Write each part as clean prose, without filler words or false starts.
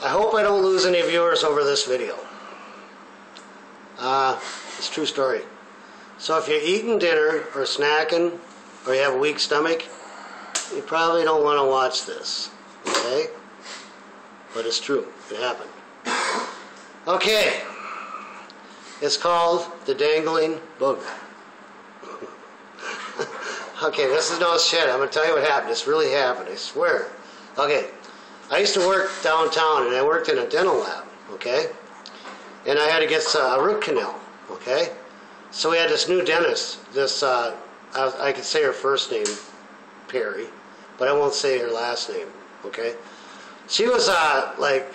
I hope I don't lose any viewers over this video. It's a true story. So if you're eating dinner or snacking or you have a weak stomach, you probably don't want to watch this. Okay? But it's true. It happened. Okay. It's called the Dangling Booger. Okay, this is no shit. I'm going to tell you what happened. This really happened. I swear. Okay. I used to work downtown, and I worked in a dental lab. Okay? And I had to get a root canal. Okay? So we had this new dentist. This, I could say her first name, Perry, but I won't say her last name. Okay? She was like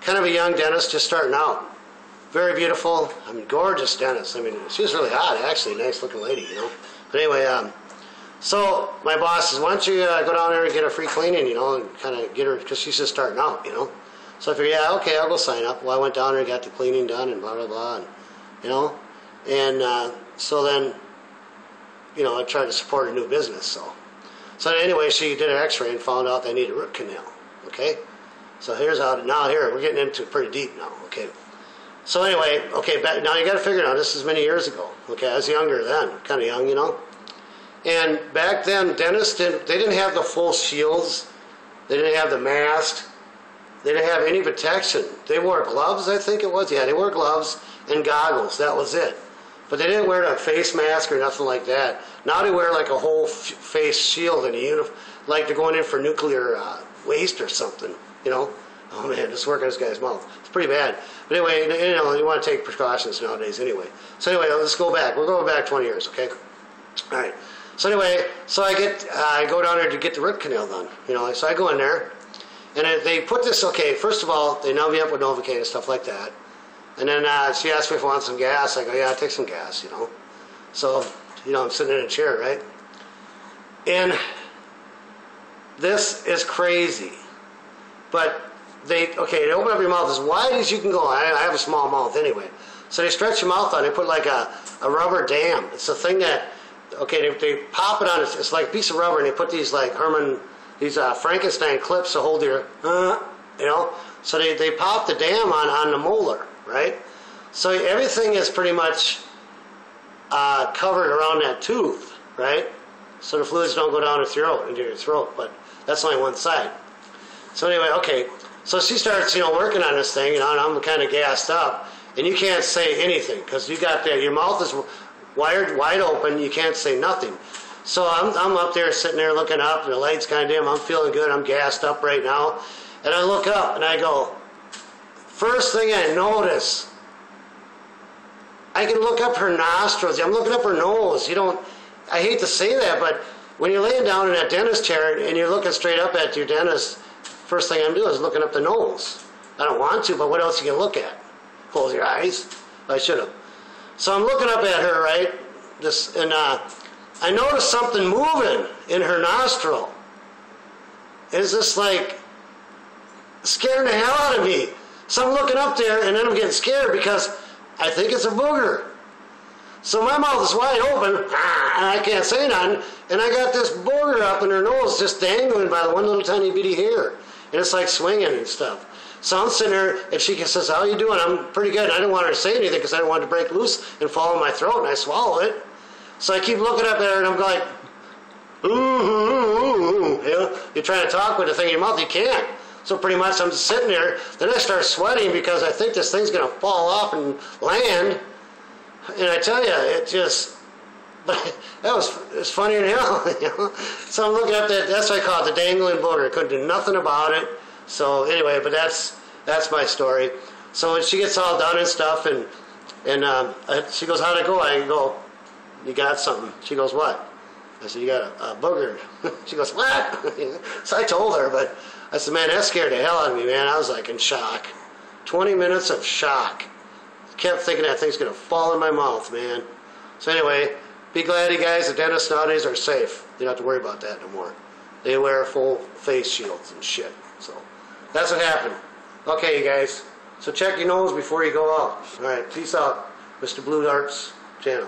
kind of a young dentist just starting out. Very beautiful. I mean, gorgeous dentist. I mean, she was really hot, actually. Nice looking lady, you know. But anyway, so my boss says, why don't you go down there and get a free cleaning, you know, and kind of get her, because she's just starting out, you know. So I figured, yeah, okay, I'll go sign up. Well, I went down there and got the cleaning done and blah, blah, blah, and, you know. And so then, you know, I tried to support a new business, So anyway, she did an x-ray and found out they need a root canal, okay. So here's how, now here, we're getting into pretty deep now, okay. So anyway, okay, now you got to figure it out. This is many years ago. Okay, I was younger then, kind of young, you know. And back then, dentists they didn't have the full shields. They didn't have the mask. They didn't have any protection. They wore gloves, I think it was. Yeah, they wore gloves and goggles. That was it. But they didn't wear a face mask or nothing like that. Now they wear like a whole face shield and a uniform, like they're going in for nuclear waste or something, you know. Oh man, just working this guy's mouth. It's pretty bad. But anyway, you know, you want to take precautions nowadays anyway. So anyway, let's go back. We're going back 20 years, okay? All right. So anyway, so I go down there to get the root canal done. You know, so I go in there, and they put this, okay, first of all, they numb me up with Novocaine and stuff like that. And then she asked me if I want some gas. I go, yeah, I'll take some gas, you know. So, you know, I'm sitting in a chair, right? And this is crazy. But they open up your mouth as wide as you can go. I have a small mouth anyway. So they stretch your mouth out. They put like a rubber dam. It's a thing that, okay, they pop it on. It's like a piece of rubber, and they put these like these Frankenstein clips to hold your, you know. So they pop the dam on the molar, right? So everything is pretty much covered around that tooth, right? So the fluids don't go down into your throat, but that's only one side. So anyway, okay. So she starts, you know, working on this thing, you know, and I'm kind of gassed up, and you can't say anything because you got your mouth is wide open, you can't say nothing. So I'm up there sitting there looking up, and the light's kind of dim. I'm feeling good. I'm gassed up right now, and I look up and I go. First thing I notice, I can look up her nostrils. I'm looking up her nose. You don't. I hate to say that, but when you're laying down in that dentist chair and you're looking straight up at your dentist. First thing I'm doing is looking up the nose. I don't want to, but what else you can look at? Close your eyes. I should have. So I'm looking up at her, right? And I noticed something moving in her nostril. It's just like scaring the hell out of me. So I'm looking up there, and then I'm getting scared because I think it's a booger. So my mouth is wide open, and I can't say nothing, and I got this booger up in her nose just dangling by the one little tiny bitty hair. And it's like swinging and stuff. So I'm sitting there, and she says, how you doing? I'm pretty good. And I didn't want her to say anything because I didn't want it to break loose and fall in my throat, and I swallow it. So I keep looking up at her, and I'm like, ooh. You know, you're trying to talk with the thing in your mouth, you can't. So pretty much I'm just sitting there. Then I start sweating because I think this thing's going to fall off and land. And I tell you, it just, but it's funny than hell, you know. So I'm looking at that. That's what I call it, the Dangling Booger. I couldn't do nothing about it. So anyway, but that's my story. So she gets all done and stuff, and she goes, how'd it go? I go, you got something. She goes, what? I said, you got a booger. She goes, what? So I told her, but I said, man, that scared the hell out of me, man. I was like in shock. 20 minutes of shock. Kept thinking that thing's going to fall in my mouth, man. So anyway, be glad you guys, the dentists nowadays are safe. You don't have to worry about that no more. They wear full face shields and shit. So that's what happened. Okay, you guys. So check your nose before you go out. All right, peace out, Mr. Blue Dart's channel.